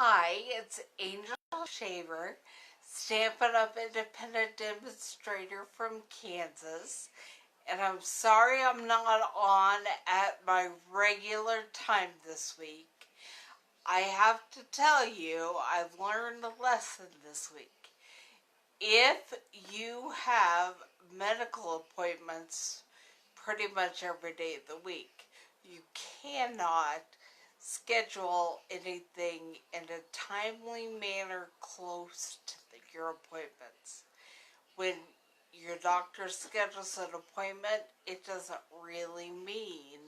Hi, it's Angel Shaver, Stampin' Up Independent Demonstrator from Kansas. And I'm sorry I'm not on at my regular time this week. I have to tell you, I've learned a lesson this week. If you have medical appointments pretty much every day of the week, you cannot schedule anything in a timely manner close to your appointments. When your doctor schedules an appointment, it doesn't really mean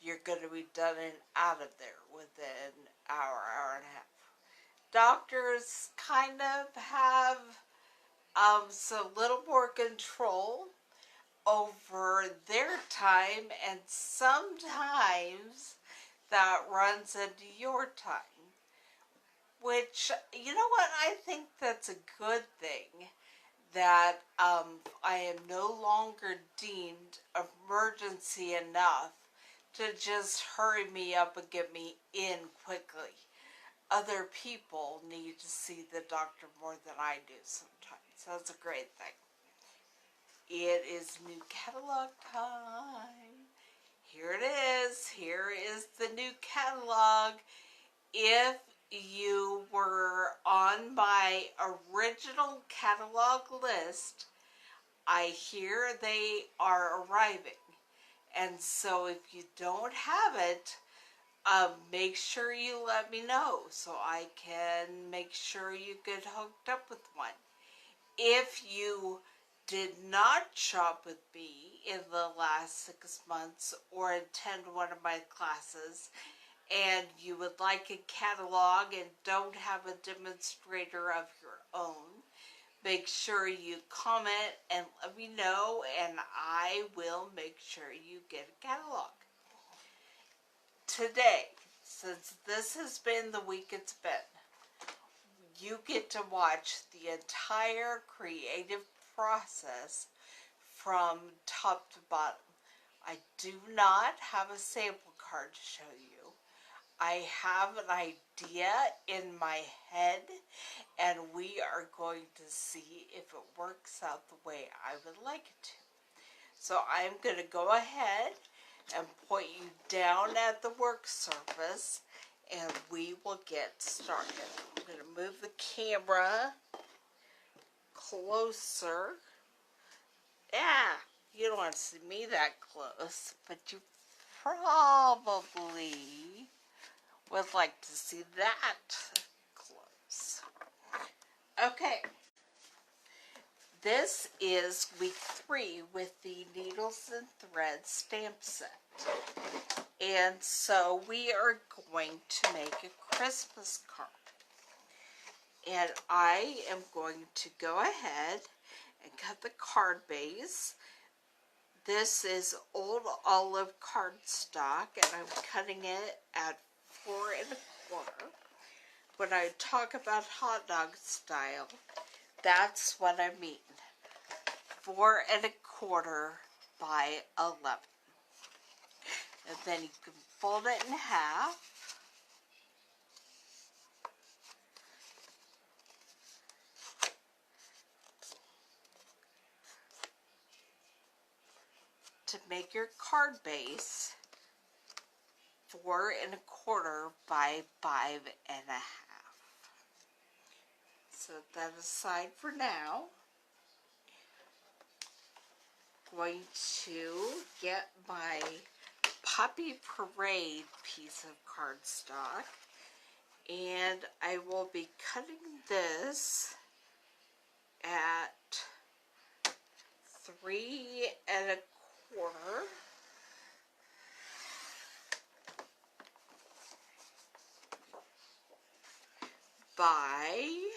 you're going to be done and out of there within an hour and a half. Doctors kind of have some little more control over their time, and sometimes that runs into your time, which, you know what, I think that's a good thing, that I am no longer deemed emergency enough to just hurry me up and get me in quickly. Other people need to see the doctor more than I do sometimes. So that's a great thing. It is new catalog time. Here it is. Here is the new catalog. If you were on my original catalog list, I hear they are arriving. And so if you don't have it, make sure you let me know so I can make sure you get hooked up with one. If you did not shop with me in the last 6 months or attend one of my classes, and you would like a catalog and don't have a demonstrator of your own, make sure you comment and let me know, and I will make sure you get a catalog. Today, since this has been the week it's been, you get to watch the entire creative process from top to bottom. I do not have a sample card to show you. I have an idea in my head, and we are going to see if it works out the way I would like it to. So I'm going to go ahead and point you down at the work surface, and we will get started. I'm going to move the camera closer. Yeah, you don't want to see me that close, but you probably would like to see that close. Okay, this is week 3 with the Needles and Threads stamp set. And so we are going to make a Christmas card. And I am going to go ahead and cut the card base. This is old olive cardstock, and I'm cutting it at 4 1/4. When I talk about hot dog style, that's what I mean. 4 1/4 by 11. And then you can fold it in half. To make your card base 4 1/4 by 5 1/2. Set that aside for now. Going to get my Poppy Parade piece of cardstock, and I will be cutting this at 3 1/4 by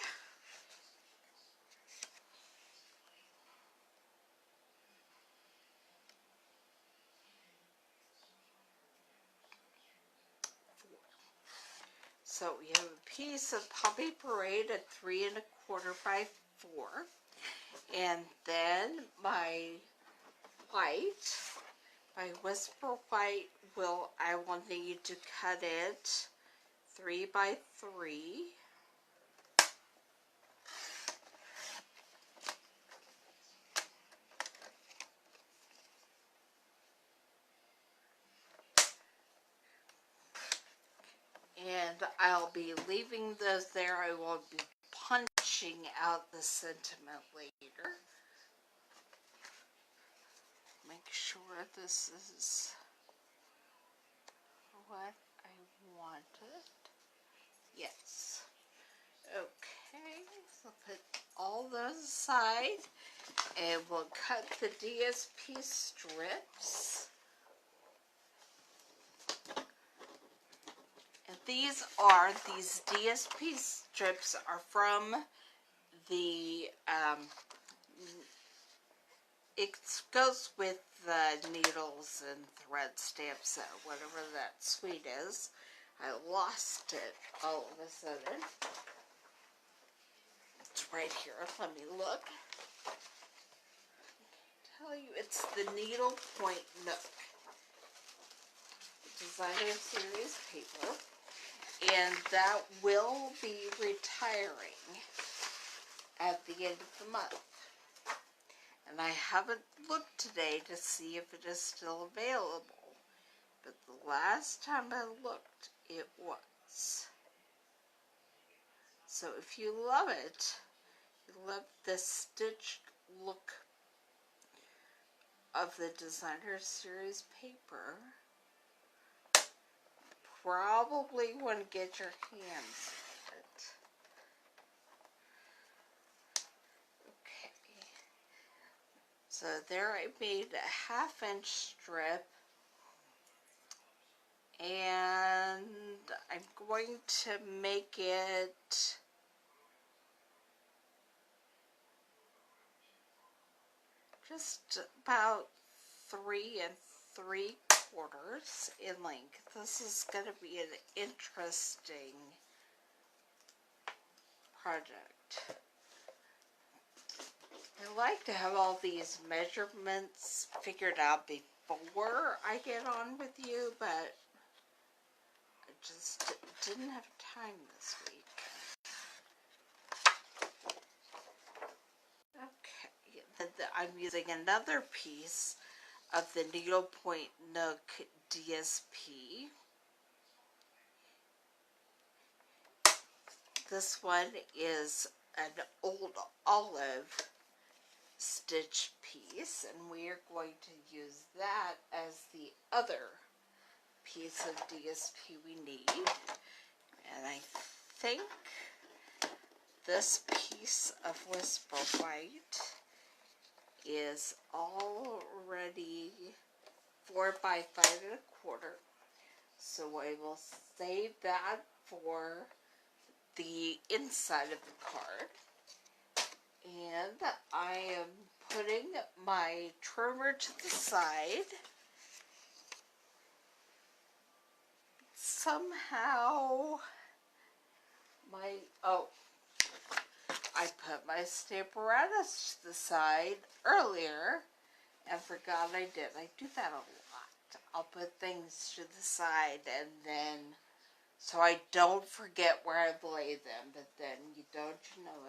4. So we have a piece of Poppy Parade at 3 1/4 by 4. And then my white, my Whisper White, I will need to cut it 3x3. And I'll be leaving those there. I will be punching out the sentiment later. Make sure this is what I wanted. Yes. Okay, so put all those aside and we'll cut the DSP strips. And these DSP strips are from the, it goes with the needles and thread stamp set, whatever that suite is. I lost it all of a sudden. It's right here. Let me look. Tell you, it's the Needle Point Nook Designer Series paper, and that will be retiring at the end of the month. And I haven't looked today to see if it is still available, but the last time I looked, it was. So if you love it, you love the stitched look of the Designer Series paper, probably want to get your hands on it. Okay. So there I made a 1/2 inch strip, and I'm going to make it just about 3 3/4 in length. This is going to be an interesting project. I like to have all these measurements figured out before I get on with you, but I just didn't have time this week. Okay, I'm using another piece of the Needle Point Nook DSP. This one is an old olive stitch piece, and we are going to use that as the other piece of DSP we need. And I think this piece of Whisper White is already 4x5 1/4, so I will save that for the inside of the card. And I am putting my trimmer to the side. Somehow I put my Stamparatus to the side earlier and forgot I did. I do that a lot. I'll put things to the side and then, so I don't forget where I've laid them, but then you know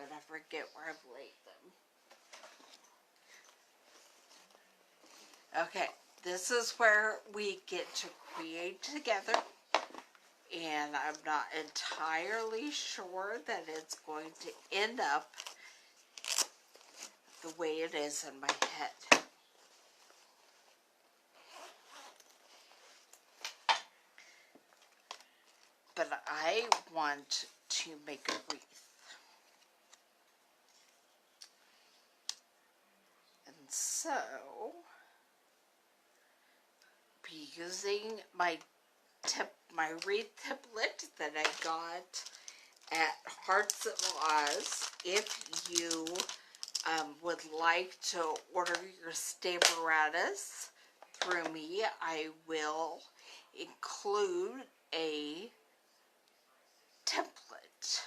it, I forget where I've laid them. Okay, this is where we get to create together, and I'm not entirely sure that it's going to end up the way it is in my head. But I want to make a wreath. And so, be using my wreath template that I got at Hearts at Laws. If you would like to order your Stamparatus through me, I will include a template.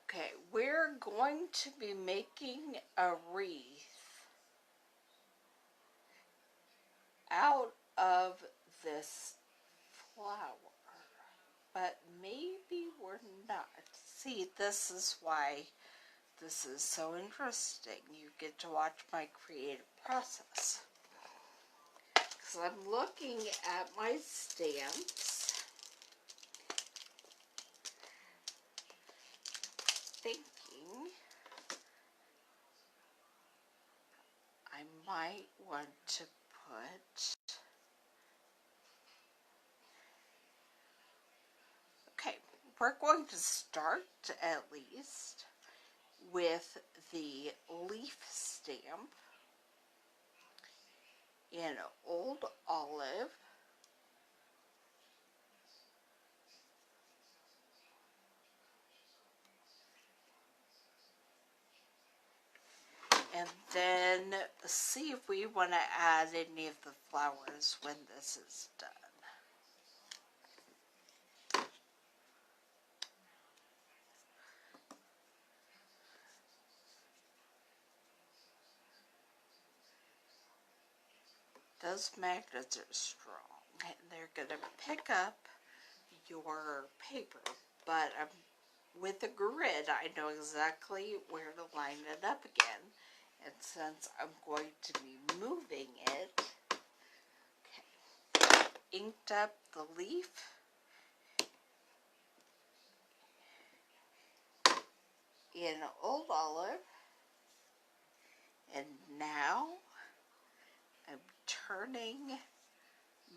Okay, we're going to be making a wreath out of this flower. See, this is why this is so interesting. You get to watch my creative process. Because I'm looking at my stamps, thinking I might want to put, okay, we're going to start at least with the leaf stamp in Old Olive. And then see if we want to add any of the flowers when this is done. Those magnets are strong and they're going to pick up your paper, but with the grid I know exactly where to line it up again, and since I'm going to be moving it, okay, inked up the leaf in Old Olive, and now I'm turning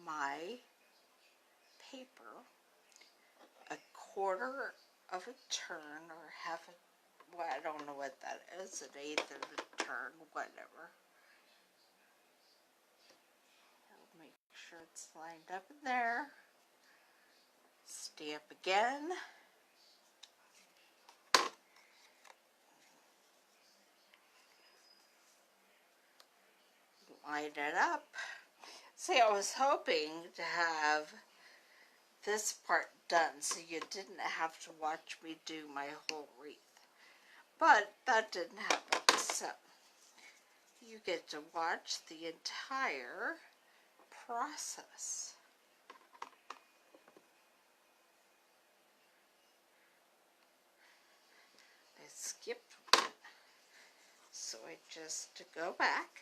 my paper a quarter of a turn, or half a, well, I don't know what that is, an eighth of a turn, whatever. I'll make sure it's lined up in there. Stamp again. Line it up. See, I was hoping to have this part done so you didn't have to watch me do my whole wreath. But that didn't happen, so you get to watch the entire process. I skipped one, so I just go back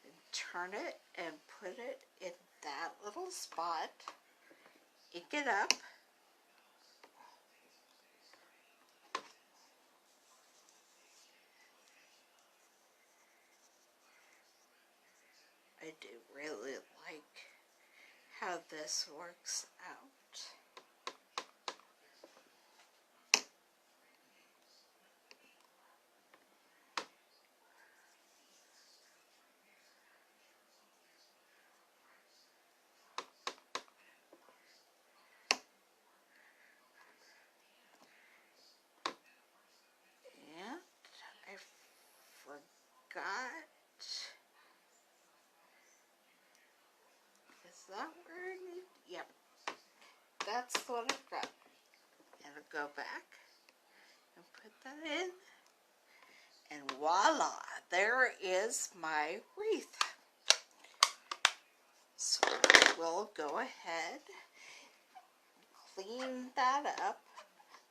and turn it and put it in that little spot, ink it up, I do really like how this works out. And I forgot, is that where I need? Yep, that's what I've got. And I'll go back and put that in, and voila, there is my wreath. So we'll go ahead, clean that up.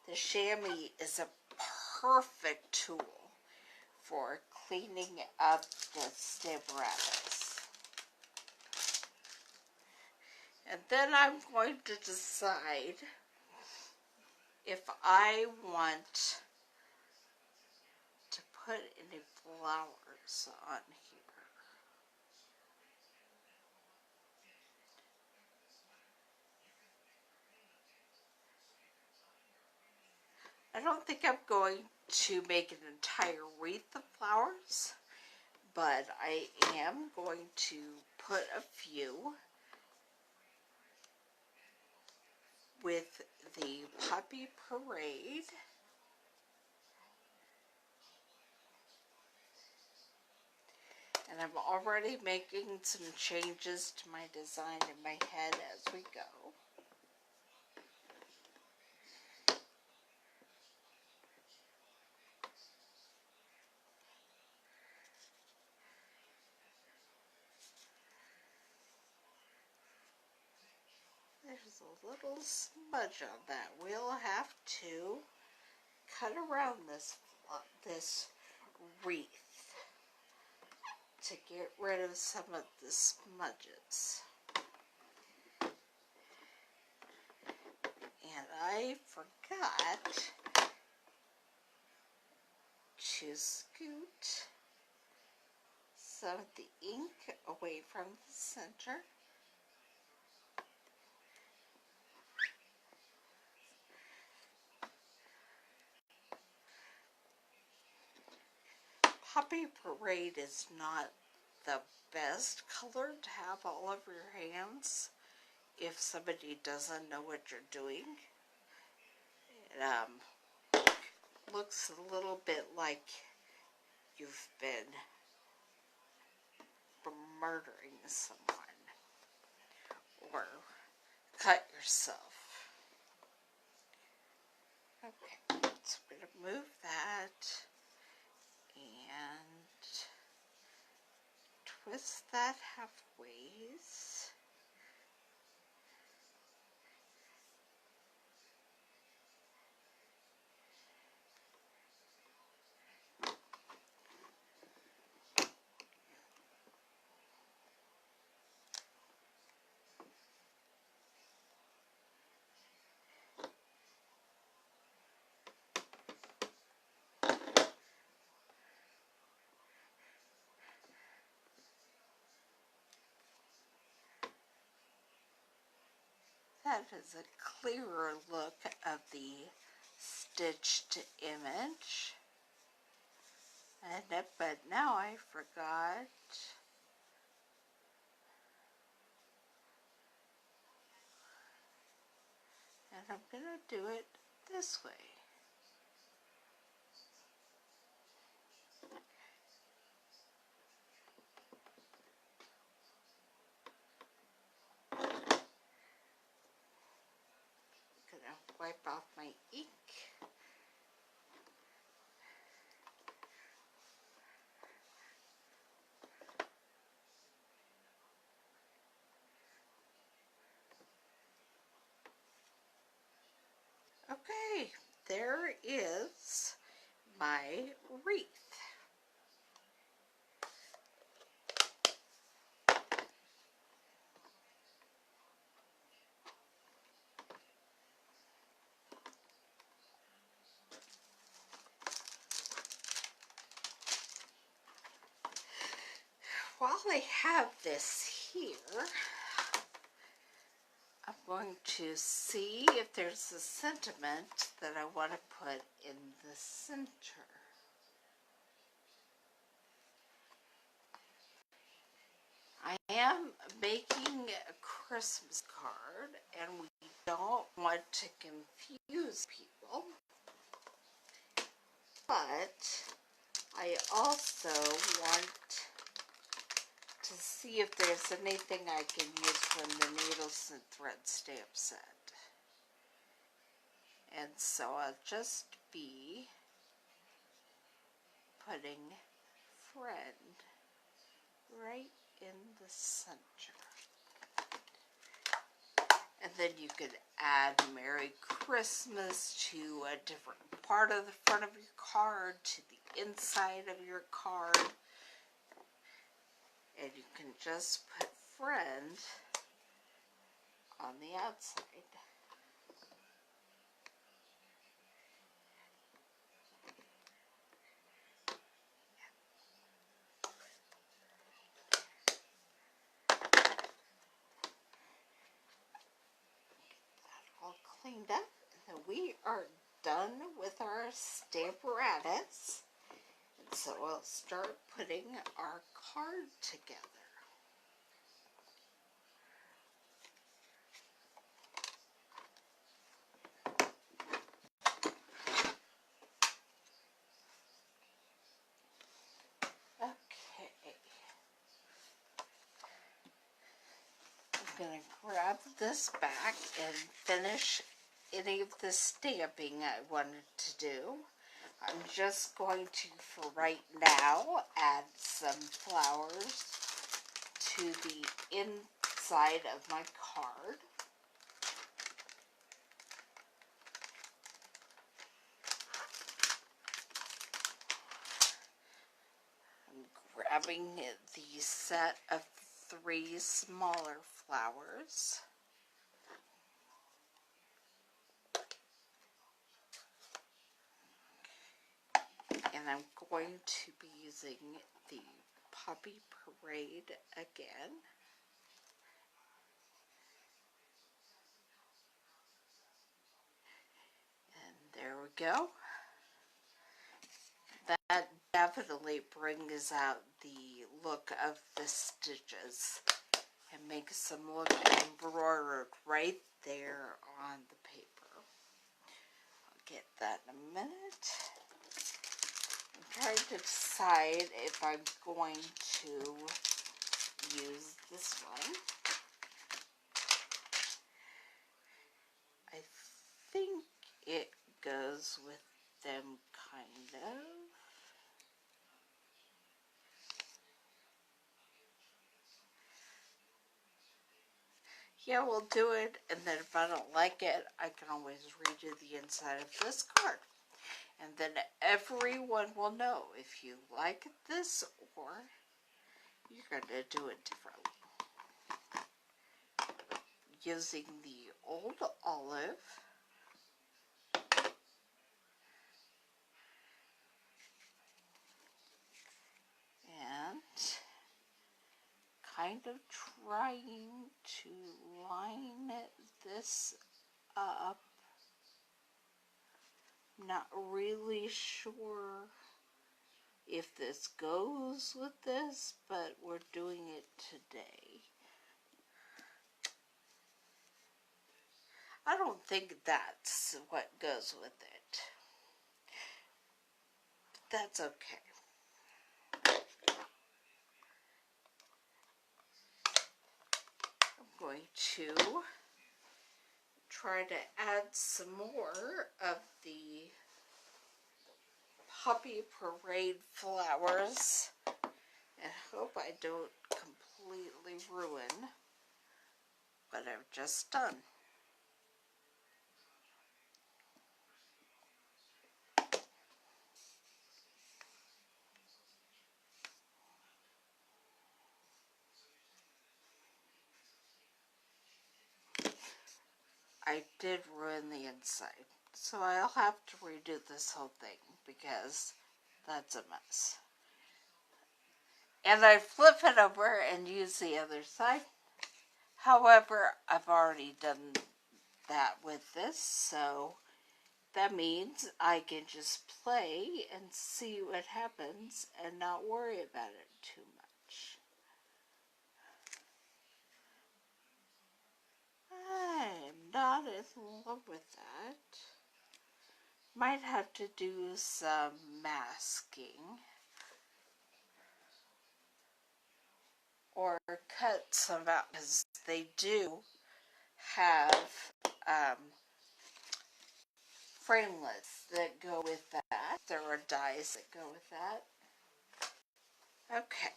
The chamois is a perfect tool for cleaning up the stamparatus. And then I'm going to decide if I want to put any flowers on here. I don't think I'm going to make an entire wreath of flowers, but I am going to put a few with the Puppy Parade. And I'm already making some changes to my design in my head as we go. There's a little smudge on that. We'll have to cut around this wreath to get rid of some of the smudges. And I forgot to scoot some of the ink away from the center. Poppy Parade is not the best color to have all over your hands if somebody doesn't know what you're doing. It looks a little bit like you've been murdering someone or cut yourself. Okay, so we're going to move that and twist that halfways. That is a clearer look of the stitched image. But now I forgot. And I'm going to do it this way. I'm going to wipe off my ink. Okay, there is my wreath. While I have this here, I'm going to see if there's a sentiment that I want to put in the center. I am making a Christmas card, and we don't want to confuse people, but I also want to see if there's anything I can use from the Needles and Thread stamp set. And so I'll just be putting Friend right in the center. And then you could add Merry Christmas to a different part of the front of your card, to the inside of your card. And you can just put Friend on the outside. All cleaned up, and we are done with our Stamparatus. And so we'll start putting our card together. Okay. I'm going to grab this back and finish any of the stamping I wanted to do. I'm just going to, for right now, add some flowers to the inside of my card. grabbing the set of 3 smaller flowers. And I'm going to be using the Poppy Parade again. And there we go. That definitely brings out the look of the stitches and makes them look embroidered right there on the paper. I'll get that in a minute. I'm trying to decide if I'm going to use this one. I think it goes with them kind of. Yeah, we'll do it, and then if I don't like it, I can always redo the inside of this card. And then everyone will know if you like this or you're going to do it differently. Using the old olive. And kind of trying to line this up. Not really sure if this goes with this, but we're doing it today. I don't think that's what goes with it. But that's okay. I'm going to try to add some more of the Poppy Parade flowers and hope I don't completely ruin what I've just done. I did ruin the inside, so I'll have to redo this whole thing because that's a mess. And I flip it over and use the other side. However, I've already done that with this, so that means I can just play and see what happens and not worry about it too much. I'm not in love with that. Might have to do some masking or cut some out because they do have framelits that go with that. There are dies that go with that. Okay.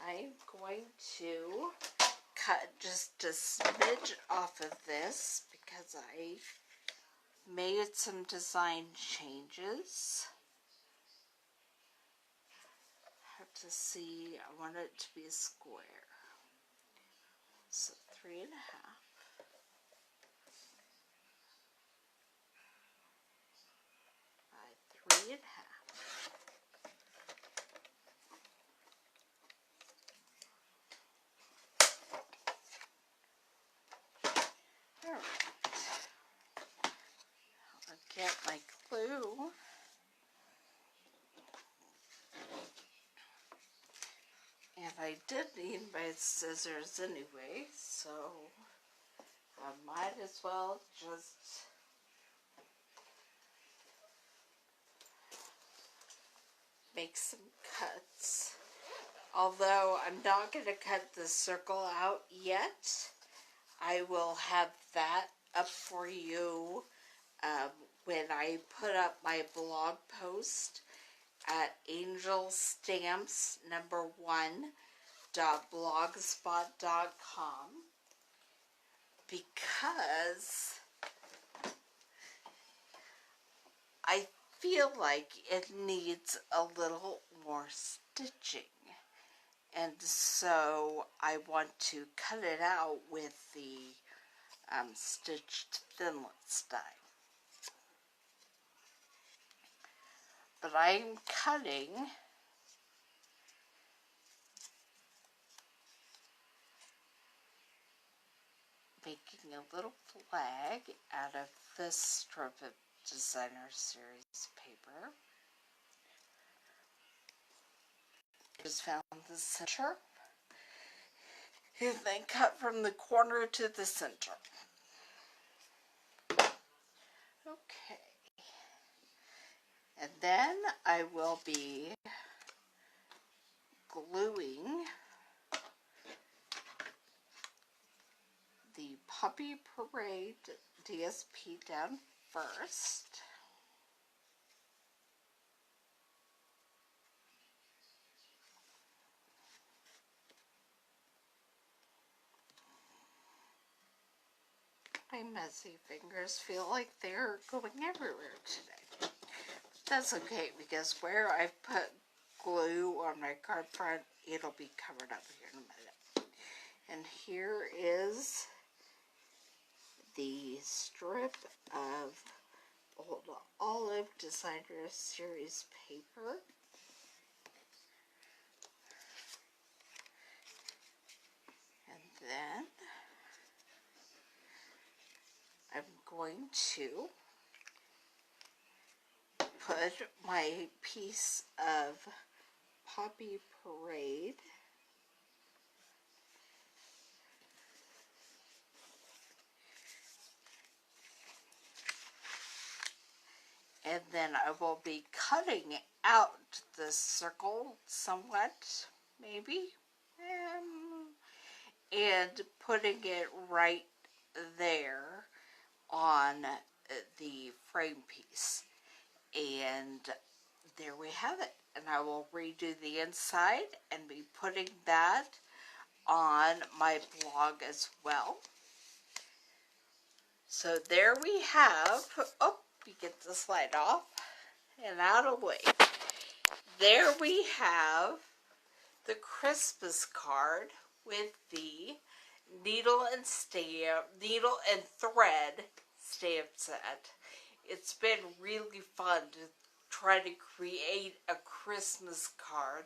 I'm going to cut just a smidge off of this because I made some design changes. I have to see, I want it to be a square. So 3.5 by 3.5. Alright. I'll get my glue. And I did need my scissors anyway, so I might as well just make some cuts. Although I'm not going to cut the circle out yet. I will have that up for you when I put up my blog post at angelstamps1.blogspot.com. because I feel like it needs a little more stitching. And so I want to cut it out with the stitched thinlits die. But I'm cutting making a little flag out of this strip of Designer Series paper. Just found the center and then cut from the corner to the center. Okay. And then I will be gluing the Puppy Parade DSP down first. My messy fingers feel like they're going everywhere today. That's okay, because where I've put glue on my card front, it'll be covered up here in a minute. And here is the strip of Old Olive Designer Series paper. And then I'm going to put my piece of Poppy Parade and then I will be cutting out the circle somewhat, maybe, and putting it right there on the frame piece. And there we have it. And I will redo the inside and be putting that on my blog as well. So there we have, oh, we get the slide off and out of the way. There we have the Christmas card with the needle and thread stamp set. It's been really fun to try to create a Christmas card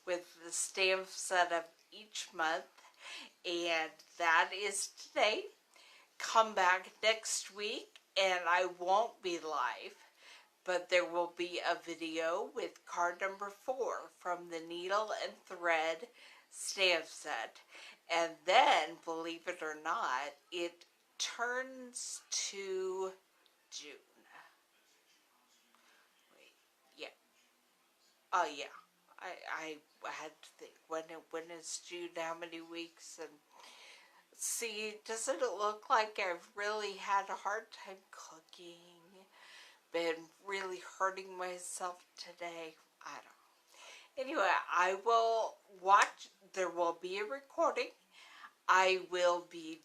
with the stamp set of each month, and that is today. Come back next week and I won't be live, but there will be a video with card number 4 from the needle and thread stamp set. And then, believe it or not, it turns to June. Wait, yeah. Oh, yeah. I had to think, when is June, how many weeks? And see, doesn't it look like I've really had a hard time cooking? Been really hurting myself today? I don't know. Anyway, I will watch. There will be a recording. I will be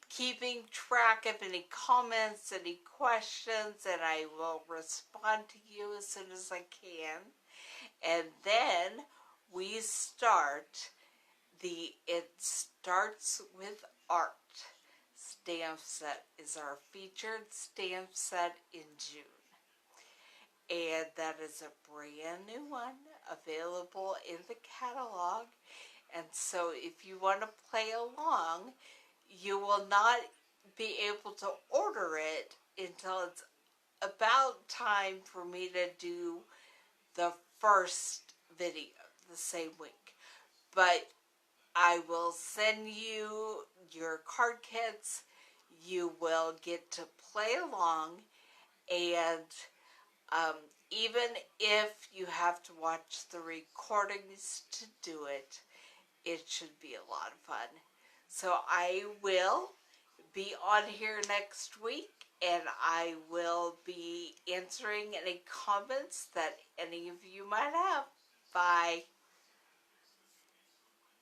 keeping track of any comments, any questions, and I will respond to you as soon as I can. And then we start It Starts with Art stamp set is our featured stamp set in June. And that is a brand new one available in the catalog. And so if you want to play along, you will not be able to order it until it's about time for me to do the first video the same week. But I will send you your card kits. You will get to play along, and even if you have to watch the recordings to do it, it should be a lot of fun. So I will be on here next week, and I will be answering any comments that any of you might have. Bye.